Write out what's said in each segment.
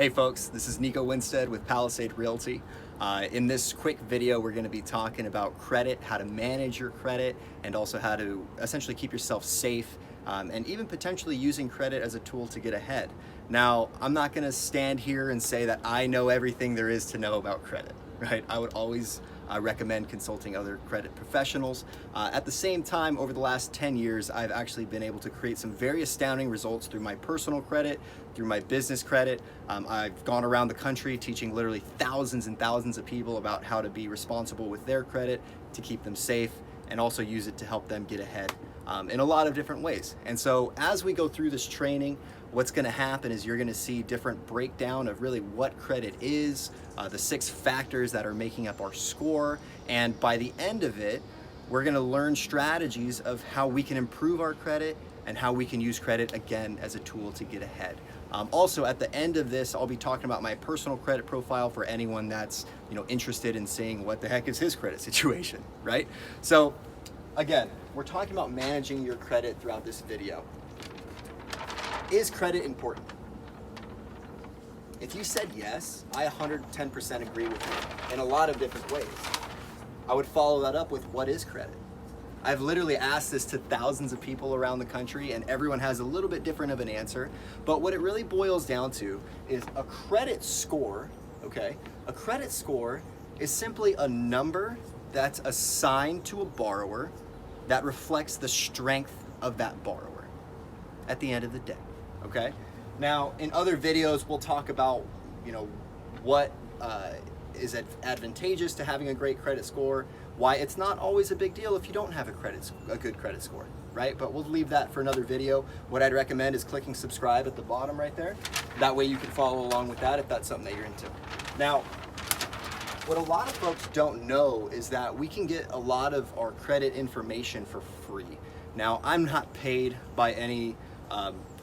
Hey folks, this is Nico Winstead with Palisade Realty. In this quick video, we're going to be talking about credit, how to manage your credit, and also how to essentially keep yourself safe, and even potentially using credit as a tool to get ahead. Now, I'm not going to stand here and say that I know everything there is to know about credit, right? I would always recommend consulting other credit professionals. At the same time, over the last 10 years, I've actually been able to create some very astounding results through my personal credit, through my business credit. I've gone around the country teaching literally thousands and thousands of people about how to be responsible with their credit, to keep them safe, and also use it to help them get ahead in a lot of different ways. And so as we go through this training, what's going to happen is you're going to see different breakdown of really what credit is, the 6 factors that are making up our score, and by the end of it, we're going to learn strategies of how we can improve our credit and how we can use credit again as a tool to get ahead. Also, at the end of this, I'll be talking about my personal credit profile for anyone that's interested in seeing what the heck is his credit situation, right? So again, we're talking about managing your credit throughout this video. Is credit important? If you said yes, I 110% agree with you in a lot of different ways. I would follow that up with what is credit? I've literally asked this to thousands of people around the country and everyone has a little bit different of an answer. But what it really boils down to is a credit score, okay? A credit score is simply a number that's assigned to a borrower that reflects the strength of that borrower at the end of the day. Okay. Now, in other videos, we'll talk about, what is advantageous to having a great credit score, why it's not always a big deal if you don't have a good credit score, right? But we'll leave that for another video. What I'd recommend is clicking subscribe at the bottom right there. That way you can follow along with that if that's something that you're into. Now, what a lot of folks don't know is that we can get a lot of our credit information for free. Now, I'm not paid by any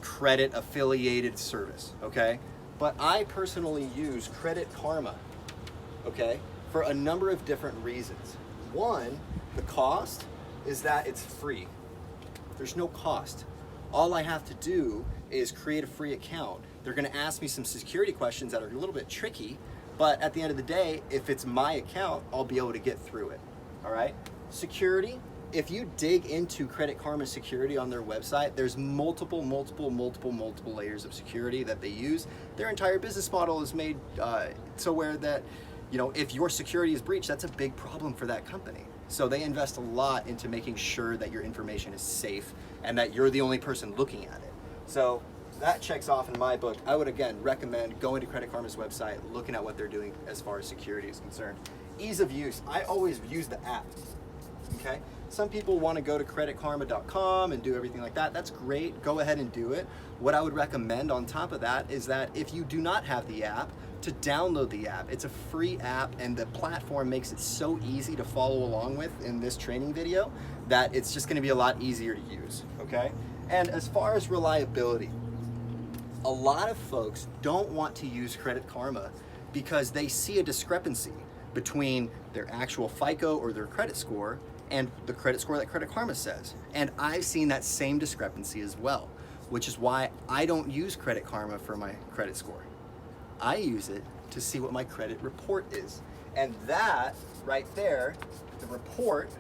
credit affiliated service, okay? But I personally use Credit Karma, okay, for a number of different reasons. One, the cost is that it's free. There's no cost. All I have to do is create a free account. They're gonna ask me some security questions that are a little bit tricky, but at the end of the day, if it's my account, I'll be able to get through it, all right? Security. If you dig into Credit Karma security on their website, there's multiple layers of security that they use. Their entire business model is made so where that, if your security is breached, that's a big problem for that company. So they invest a lot into making sure that your information is safe and that you're the only person looking at it. So that checks off in my book. I would again recommend going to Credit Karma's website, looking at what they're doing as far as security is concerned. Ease of use. I always use the app. Okay? Some people want to go to creditkarma.com and do everything like that. That's great. Go ahead and do it. What I would recommend on top of that is that if you do not have the app, to download the app. It's a free app and the platform makes it so easy to follow along with in this training video that it's just going to be a lot easier to use. Okay? And as far as reliability, a lot of folks don't want to use Credit Karma because they see a discrepancy between their actual FICO or their credit score and the credit score that Credit Karma says. And I've seen that same discrepancy as well, which is why I don't use Credit Karma for my credit score. I use it to see what my credit report is. And that right there, the report,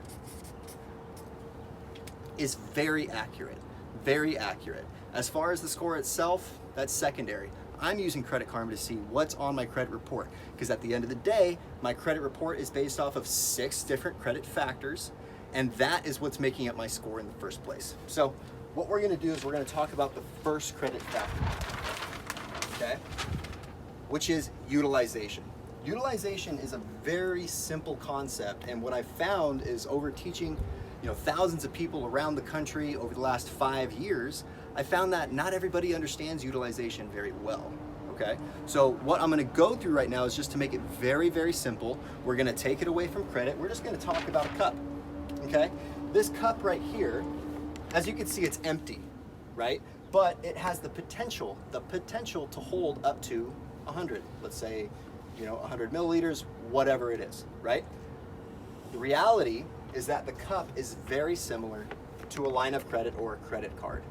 is very accurate, very accurate. As far as the score itself, that's secondary. I'm using Credit Karma to see what's on my credit report because at the end of the day, my credit report is based off of 6 different credit factors and that is what's making up my score in the first place. So what we're gonna do is we're gonna talk about the first credit factor, okay? Which is utilization. Utilization is a very simple concept and what I've found is over teaching thousands of people around the country over the last 5 years, I found that not everybody understands utilization very well, okay? So what I'm gonna go through right now is just to make it very, very simple. We're gonna take it away from credit. We're just gonna talk about a cup, okay? This cup right here, as you can see, it's empty, right? But it has the potential to hold up to 100, let's say, 100 milliliters, whatever it is, right? The reality is that the cup is very similar to a line of credit or a credit card.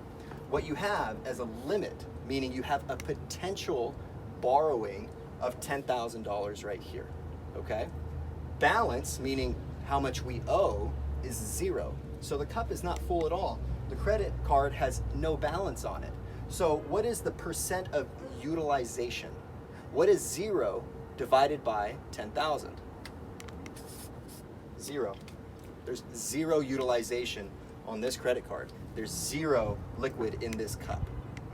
What you have as a limit, meaning you have a potential borrowing of $10,000 right here, okay? Balance, meaning how much we owe, is 0. So the cup is not full at all. The credit card has no balance on it. So what is the percent of utilization? What is 0 divided by 10,000? 0. There's 0 utilization on this credit card. There's 0 liquid in this cup,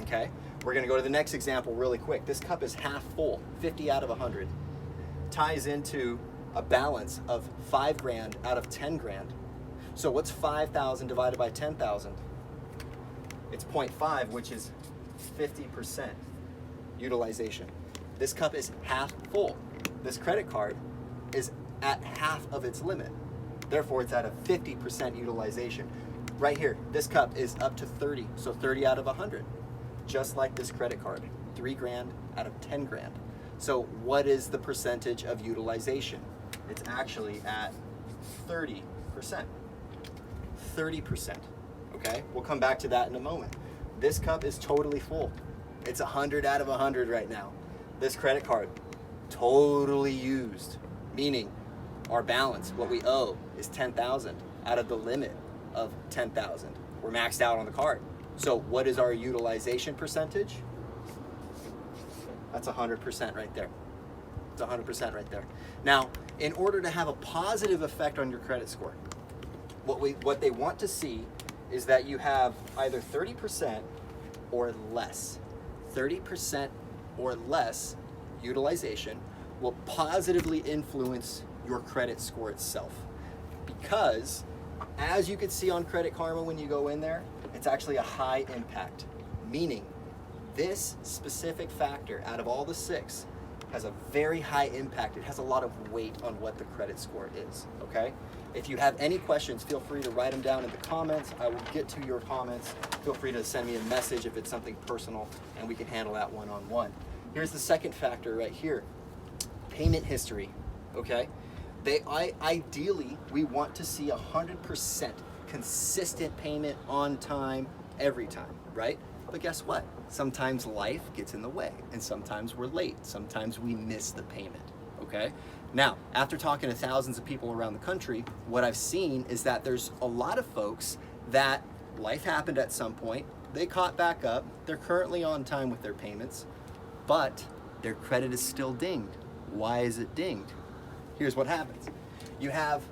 okay? We're gonna go to the next example really quick. This cup is half full, 50 out of 100. Ties into a balance of 5 grand out of 10 grand. So what's 5,000 divided by 10,000? It's 0.5, which is 50% utilization. This cup is half full. This credit card is at half of its limit. Therefore, it's at a 50% utilization. Right here, this cup is up to 30, so 30 out of 100. Just like this credit card, 3 grand out of 10 grand. So what is the percentage of utilization? It's actually at 30%. 30%, okay? We'll come back to that in a moment. This cup is totally full. It's 100 out of 100 right now. This credit card, totally used, meaning our balance, what we owe, is 10,000 out of the limit of 10,000. We're maxed out on the card. So what is our utilization percentage? That's 100% right there. It's 100% right there. Now, in order to have a positive effect on your credit score, what they want to see is that you have either 30% or less. 30% or less utilization will positively influence your credit score itself. Because, as you can see on Credit Karma when you go in there, it's actually a high impact. Meaning, this specific factor out of all the 6 has a very high impact. It has a lot of weight on what the credit score is, okay? If you have any questions, feel free to write them down in the comments. I will get to your comments. Feel free to send me a message if it's something personal, and we can handle that one-on-one. Here's the second factor right here, payment history, okay? Ideally, we want to see 100% consistent payment on time, every time, right? But guess what? Sometimes life gets in the way, and sometimes we're late. Sometimes we miss the payment, okay? Now, after talking to thousands of people around the country, what I've seen is that there's a lot of folks that life happened at some point, they caught back up, they're currently on time with their payments, but their credit is still dinged. Why is it dinged? Here's what happens. You have,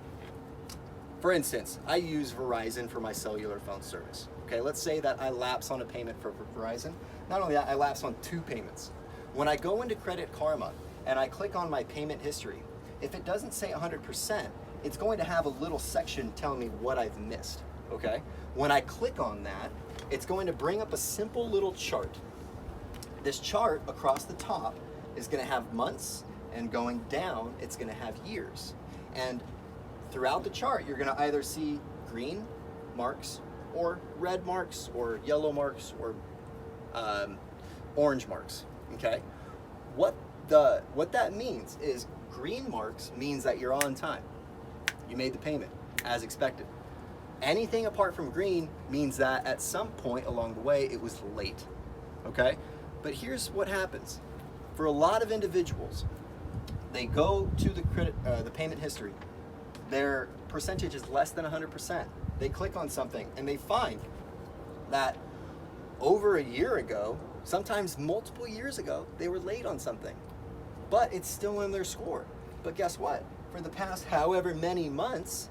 for instance, I use Verizon for my cellular phone service. Okay, let's say that I lapse on a payment for Verizon. Not only that, I lapse on 2 payments. When I go into Credit Karma and I click on my payment history, if it doesn't say 100%, it's going to have a little section telling me what I've missed, okay? When I click on that, it's going to bring up a simple little chart. This chart across the top is going to have months, and going down, it's going to have years. And throughout the chart, you're going to either see green marks or red marks or yellow marks or orange marks, okay? What that means is green marks means that you're on time. You made the payment as expected. Anything apart from green means that at some point along the way it was late, okay? But here's what happens. For a lot of individuals, they go to the payment history. Their percentage is less than 100%. They click on something and they find that over a year ago, sometimes multiple years ago, they were late on something, but it's still in their score. But guess what? For the past however many months,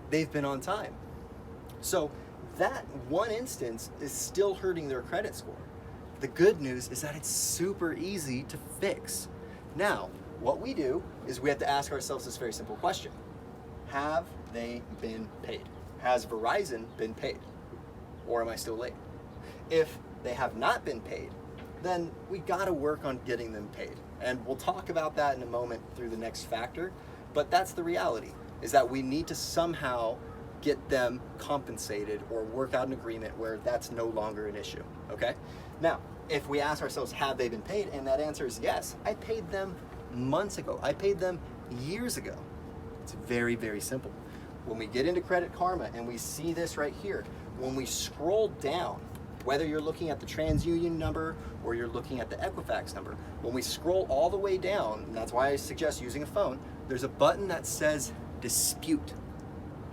they've been on time. So that one instance is still hurting their credit score. The good news is that it's super easy to fix. Now, what we do is we have to ask ourselves this very simple question. Have they been paid? Has Verizon been paid? Or am I still late? If they have not been paid, then we gotta work on getting them paid. And we'll talk about that in a moment through the next factor, but that's the reality, is that we need to somehow get them compensated or work out an agreement where that's no longer an issue, okay? Now, if we ask ourselves, have they been paid? And that answer is yes. I paid them months ago. I paid them years ago. It's very, very simple. When we get into Credit Karma and we see this right here, when we scroll down, Whether you're looking at the TransUnion number or you're looking at the Equifax number, when we scroll all the way down, and that's why I suggest using a phone, there's a button that says dispute.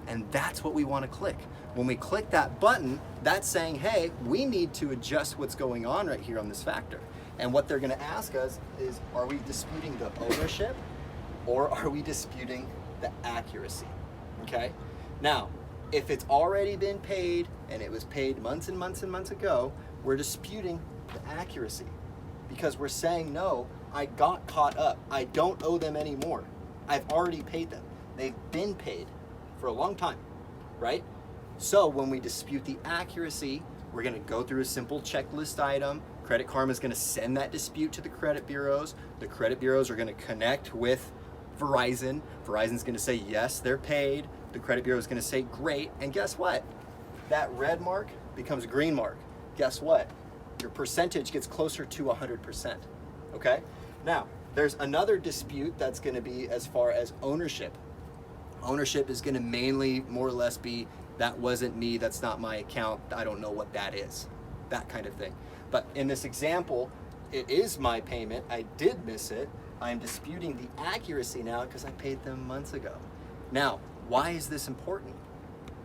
And that's what we want to click. When we click that button, that's saying, hey, we need to adjust what's going on right here on this factor. And what they're going to ask us is, are we disputing the ownership or are we disputing the accuracy? Okay? Now, if it's already been paid and it was paid months and months and months ago, we're disputing the accuracy because we're saying, no, I got caught up. I don't owe them anymore. I've already paid them. They've been paid for a long time, right? So when we dispute the accuracy, we're going to go through a simple checklist item. Credit Karma is going to send that dispute to the credit bureaus. The credit bureaus are going to connect with Verizon. Verizon's going to say, yes, they're paid. The credit bureau is going to say, great. And guess what? That red mark becomes a green mark. Guess what? Your percentage gets closer to 100%. Okay? Now, there's another dispute that's going to be as far as ownership. Ownership is going to mainly more or less be, that wasn't me, that's not my account, I don't know what that is. That kind of thing. But in this example, it is my payment, I did miss it, I'm disputing the accuracy now because I paid them months ago. Now, why is this important?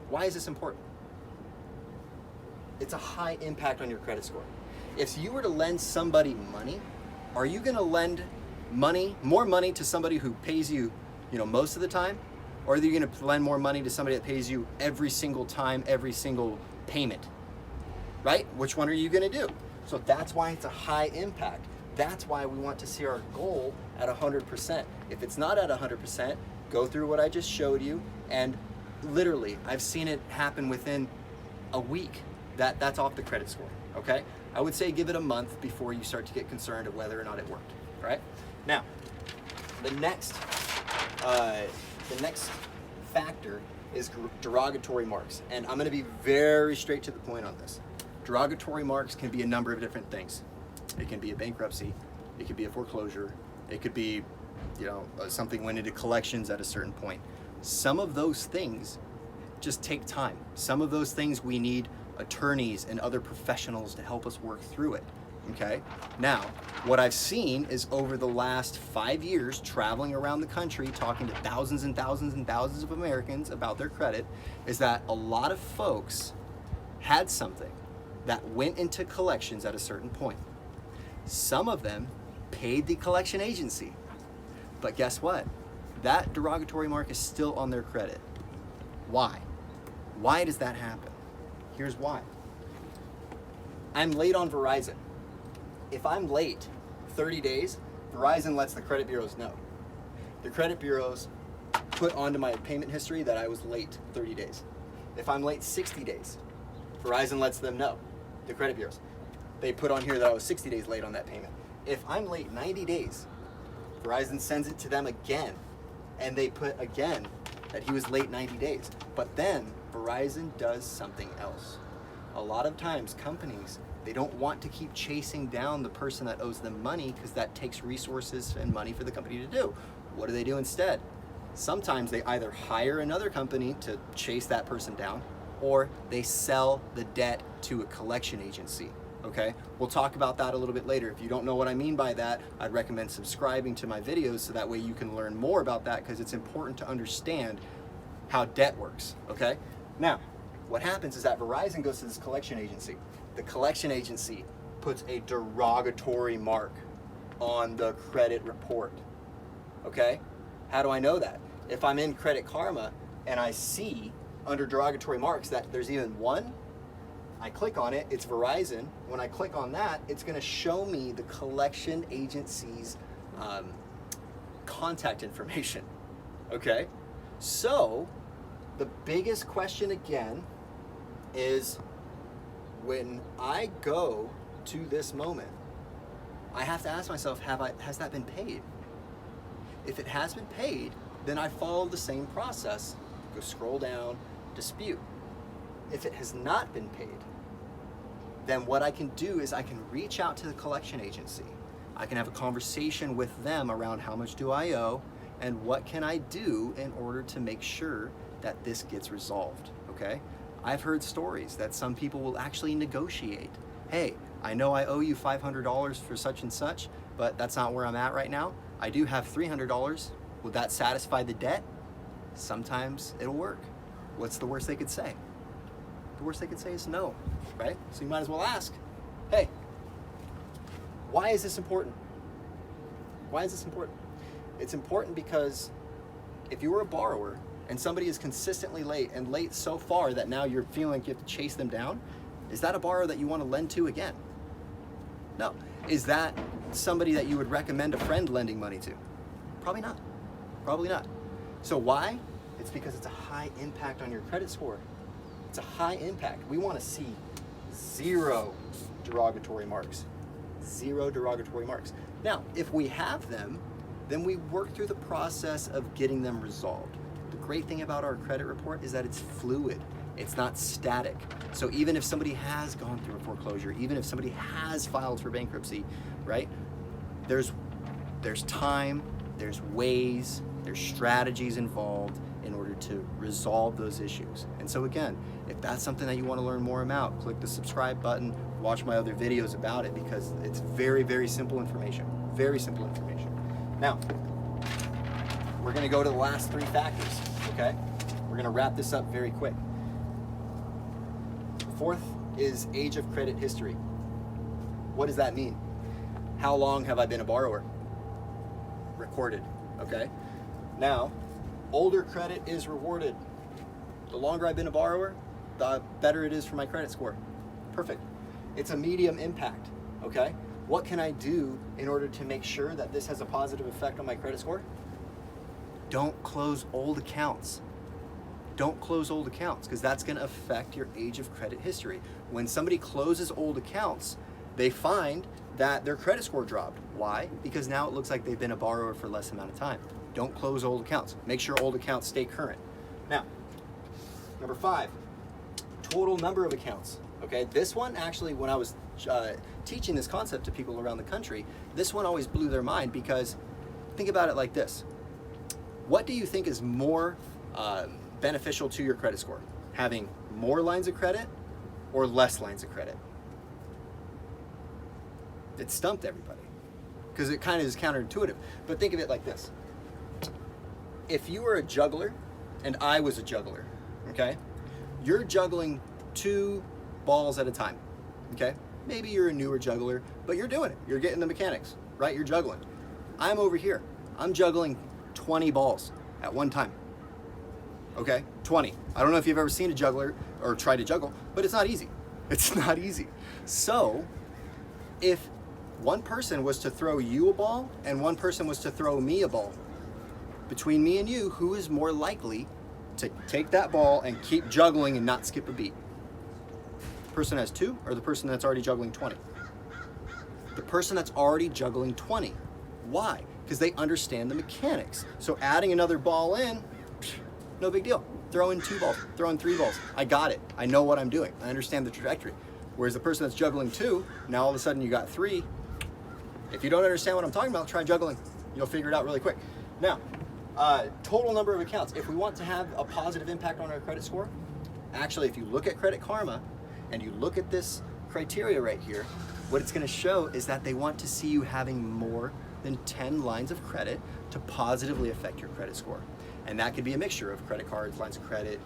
Why is this important? It's a high impact on your credit score. If you were to lend somebody money, are you going to lend more money to somebody who pays you, most of the time? Or are you going to lend more money to somebody that pays you every single time, every single payment? Right? Which one are you going to do? So that's why it's a high impact. That's why we want to see our goal at 100%. If it's not at 100%, go through what I just showed you, and literally, I've seen it happen within a week. That's off the credit score, okay? I would say give it a month before you start to get concerned of whether or not it worked, right? Now, the next factor is derogatory marks, and I'm going to be very straight to the point on this. Derogatory marks can be a number of different things. It can be a bankruptcy, it could be a foreclosure, it could be, something went into collections at a certain point. Some of those things just take time. Some of those things we need attorneys and other professionals to help us work through it. Okay? Now, what I've seen is over the last 5 years, traveling around the country, talking to thousands and thousands and thousands of Americans about their credit, is that a lot of folks had something that went into collections at a certain point. Some of them paid the collection agency. But guess what? That derogatory mark is still on their credit. Why? Why does that happen? Here's why. I'm late on Verizon. If I'm late 30 days, Verizon lets the credit bureaus know. The credit bureaus put onto my payment history that I was late 30 days. If I'm late 60 days, Verizon lets them know, the credit bureaus. They put on here that I was 60 days late on that payment. If I'm late 90 days, Verizon sends it to them again, and they put again that he was late 90 days. But then Verizon does something else. A lot of times companies, they don't want to keep chasing down the person that owes them money because that takes resources and money for the company to do. What do they do instead? Sometimes they either hire another company to chase that person down, or they sell the debt to a collection agency. Okay, we'll talk about that a little bit later. If you don't know what I mean by that, I'd recommend subscribing to my videos so that way you can learn more about that, because it's important to understand how debt works. Okay, now what happens is that Verizon goes to this collection agency. The collection agency puts a derogatory mark on the credit report. Okay, how do I know that? If I'm in Credit Karma and I see under derogatory marks that there's even one, I click on it, it's Verizon. When I click on that, it's gonna show me the collection agency's contact information, okay? So, the biggest question again is, when I go to this moment, I have to ask myself, has that been paid? If it has been paid, then I follow the same process. Go scroll down, dispute. If it has not been paid, then what I can do is I can reach out to the collection agency. I can have a conversation with them around how much do I owe and what can I do in order to make sure that this gets resolved, okay? I've heard stories that some people will actually negotiate. Hey, I know I owe you $500 for such and such, but that's not where I'm at right now. I do have $300. Would that satisfy the debt? Sometimes it'll work. What's the worst they could say? The worst they could say is no, right? So you might as well ask, hey, why is this important? Why is this important? It's important because if you were a borrower and somebody is consistently late and late so far that now you're feeling like you have to chase them down, is that a borrower that you want to lend to again? No. Is that somebody that you would recommend a friend lending money to? Probably not. Probably not. So why? It's because it's a high impact on your credit score. It's a high impact. We want to see 0 derogatory marks. 0 derogatory marks. Now, if we have them, then we work through the process of getting them resolved. The great thing about our credit report is that it's fluid. It's not static. So even if somebody has gone through a foreclosure, even if somebody has filed for bankruptcy, right? There's time, there's ways, there's strategies involved in order to resolve those issues. And so again, if that's something that you want to learn more about, click the subscribe button, watch my other videos about it, because it's very, very simple information. Very simple information. Now, we're going to go to the last 3 factors, okay? We're going to wrap this up very quick. 4th is age of credit history. What does that mean? How long have I been a borrower? Recorded, okay? Now, older credit is rewarded. The longer I've been a borrower, the better it is for my credit score. Perfect. It's a medium impact, okay? What can I do in order to make sure that this has a positive effect on my credit score? Don't close old accounts. Don't close old accounts, because that's going to affect your age of credit history. When somebody closes old accounts, they find that their credit score dropped. Why? Because now it looks like they've been a borrower for less amount of time. Don't close old accounts. Make sure old accounts stay current. Now, number 5, total number of accounts. Okay, this one actually, when I was teaching this concept to people around the country, this one always blew their mind, because think about it like this. What do you think is more beneficial to your credit score? Having more lines of credit or less lines of credit? It stumped everybody, because it kind of is counterintuitive. But think of it like this. If you were a juggler and I was a juggler, okay? You're juggling 2 balls at a time, okay? Maybe you're a newer juggler, but you're doing it. You're getting the mechanics, right? You're juggling. I'm over here. I'm juggling 20 balls at one time. Okay, 20. I don't know if you've ever seen a juggler or tried to juggle, but it's not easy. It's not easy. So if one person was to throw you a ball and one person was to throw me a ball, between me and you, who is more likely to take that ball and keep juggling and not skip a beat? The person that has 2 or the person that's already juggling 20? The person that's already juggling 20. Why? Because they understand the mechanics. So adding another ball in, no big deal. Throw in 2 balls, throw in 3 balls. I got it. I know what I'm doing. I understand the trajectory. Whereas the person that's juggling 2, now all of a sudden you got 3. If you don't understand what I'm talking about, try juggling. You'll figure it out really quick. Now, total number of accounts. If we want to have a positive impact on our credit score, actually, if you look at Credit Karma and you look at this criteria right here, what it's going to show is that they want to see you having more than 10 lines of credit to positively affect your credit score. And that could be a mixture of credit cards, lines of credit,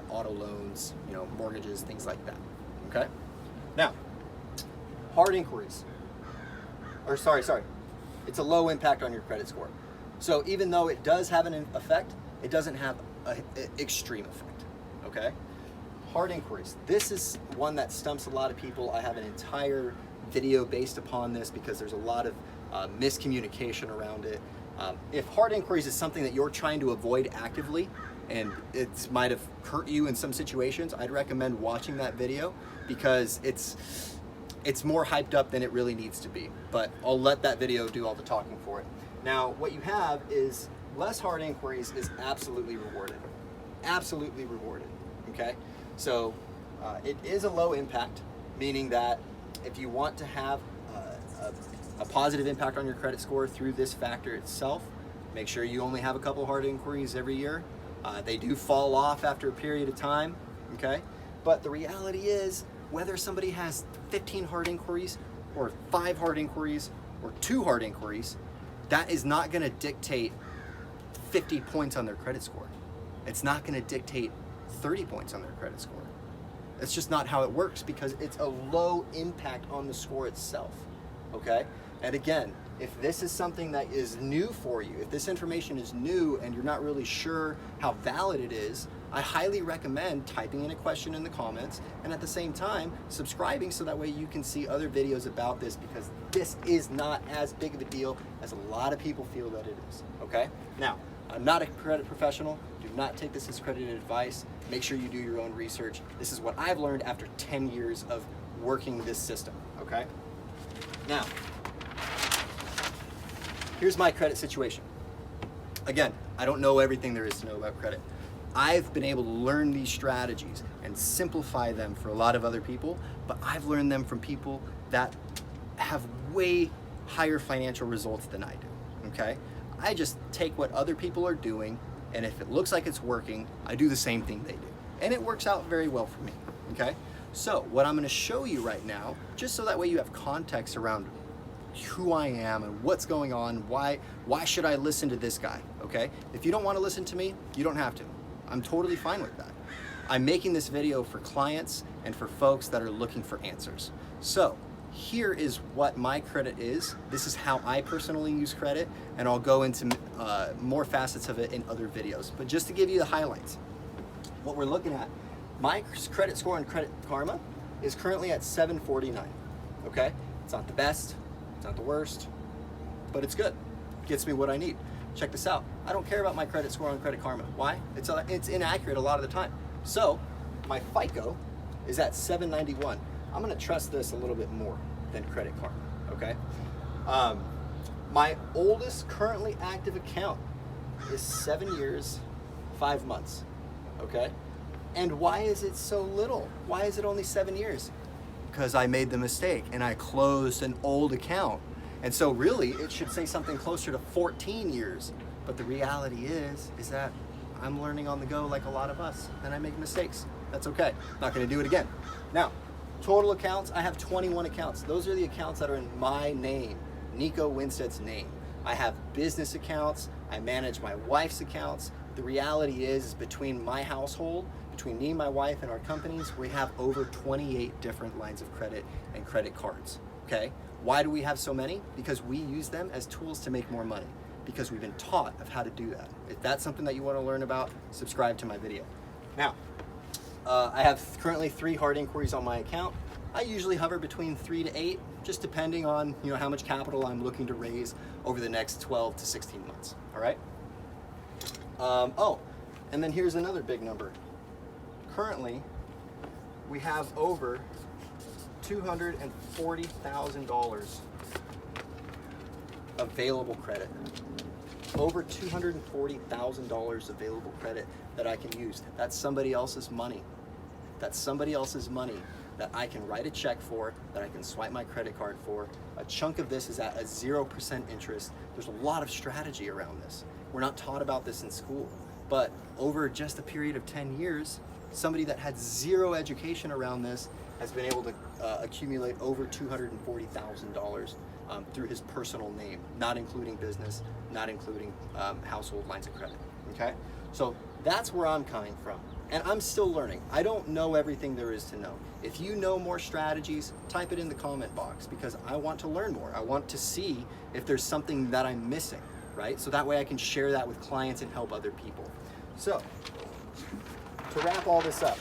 auto loans, mortgages, things like that. Okay? Now, hard inquiries. It's a low impact on your credit score. So even though it does have an effect, it doesn't have an extreme effect. Okay? Hard inquiries. This is one that stumps a lot of people. I have an entire video based upon this because there's a lot of miscommunication around it. If hard inquiries is something that you're trying to avoid actively and it might have hurt you in some situations, I'd recommend watching that video because it's more hyped up than it really needs to be. But I'll let that video do all the talking for it. Now, what you have is less hard inquiries is absolutely rewarded. Absolutely rewarded, okay? So it is a low impact, meaning that if you want to have a positive impact on your credit score through this factor itself, make sure you only have a couple hard inquiries every year. They do fall off after a period of time, okay? But the reality is, whether somebody has 15 hard inquiries or 5 hard inquiries or 2 hard inquiries, that is not gonna dictate 50 points on their credit score. It's not gonna dictate 30 points on their credit score. It's just not how it works, because it's a low impact on the score itself, okay? And again, if this is something that is new for you, if this information is new and you're not really sure how valid it is, I highly recommend typing in a question in the comments, and at the same time, subscribing so that way you can see other videos about this, because this is not as big of a deal as a lot of people feel that it is, okay? Now, I'm not a credit professional. Do not take this as credited advice. Make sure you do your own research. This is what I've learned after 10 years of working this system, okay? Now, here's my credit situation. Again, I don't know everything there is to know about credit. I've been able to learn these strategies and simplify them for a lot of other people, but I've learned them from people that have way higher financial results than I do, okay? I just take what other people are doing, and if it looks like it's working, I do the same thing they do. And it works out very well for me, okay? So what I'm gonna show you right now, just so that way you have context around who I am and what's going on, why should I listen to this guy, okay? If you don't wanna listen to me, you don't have to. I'm totally fine with that. I'm making this video for clients and for folks that are looking for answers. So here is what my credit is. This is how I personally use credit, and I'll go into more facets of it in other videos. But just to give you the highlights, what we're looking at, my credit score on Credit Karma is currently at 749, okay? It's not the best, it's not the worst, but it's good. It gets me what I need. Check this out. I don't care about my credit score on Credit Karma. Why? It's inaccurate a lot of the time. So my FICO is at 791. I'm gonna trust this a little bit more than Credit Karma, okay? My oldest currently active account is 7 years, 5 months, okay? And why is it so little? Why is it only 7 years? Because I made the mistake and I closed an old account. And so really it should say something closer to 14 years. But the reality is that I'm learning on the go like a lot of us, and I make mistakes. That's okay. Not gonna do it again. Now, total accounts, I have 21 accounts. Those are the accounts that are in my name, Nico Winstead's name. I have business accounts, I manage my wife's accounts. The reality is between my household, between me, my wife, and our companies, we have over 28 different lines of credit and credit cards, okay? Why do we have so many? Because we use them as tools to make more money, because we've been taught of how to do that. If that's something that you want to learn about, subscribe to my video. Now, I have currently 3 hard inquiries on my account. I usually hover between 3 to 8, just depending on how much capital I'm looking to raise over the next 12 to 16 months, all right? Oh, and then here's another big number. Currently, we have over $240,000 available credit. Over $240,000 available credit that I can use. That's somebody else's money. That's somebody else's money that I can write a check for, that I can swipe my credit card for. A chunk of this is at a 0% interest. There's a lot of strategy around this. We're not taught about this in school, but over just a period of 10 years, somebody that had 0 education around this has been able to accumulate over $240,000 through his personal name, not including business, not including household lines of credit, okay? So that's where I'm coming from, and I'm still learning. I don't know everything there is to know. If you know more strategies, type it in the comment box, because I want to learn more. I want to see if there's something that I'm missing, right? So that way I can share that with clients and help other people. So, to wrap all this up,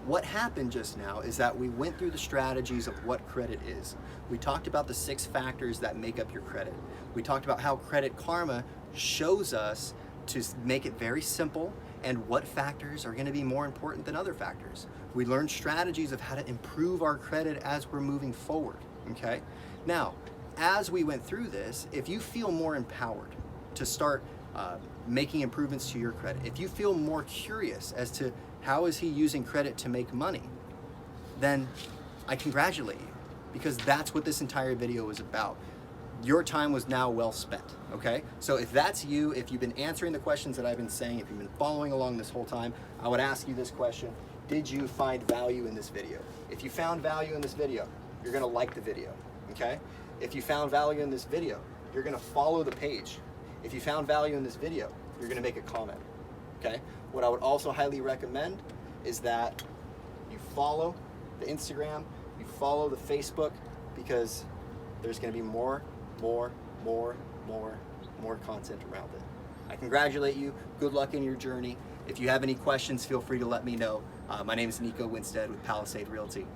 what happened just now is that we went through the strategies of what credit is. We talked about the 6 factors that make up your credit. We talked about how Credit Karma shows us to make it very simple and what factors are going to be more important than other factors. We learned strategies of how to improve our credit as we're moving forward, okay? Now, as we went through this, if you feel more empowered to start making improvements to your credit, if you feel more curious as to how is he using credit to make money, then I congratulate you, because that's what this entire video is about. your time was now well spent, okay? So if that's you, if you've been answering the questions that I've been saying, if you've been following along this whole time, I would ask you this question: did you find value in this video? If you found value in this video, you're gonna like the video, okay? If you found value in this video, you're gonna follow the page. If you found value in this video, you're gonna make a comment, okay? What I would also highly recommend is that you follow the Instagram, you follow the Facebook, because there's gonna be more content around it. I congratulate you. Good luck in your journey. If you have any questions, feel free to let me know. My name is Nico Winstead with Palisade Realty.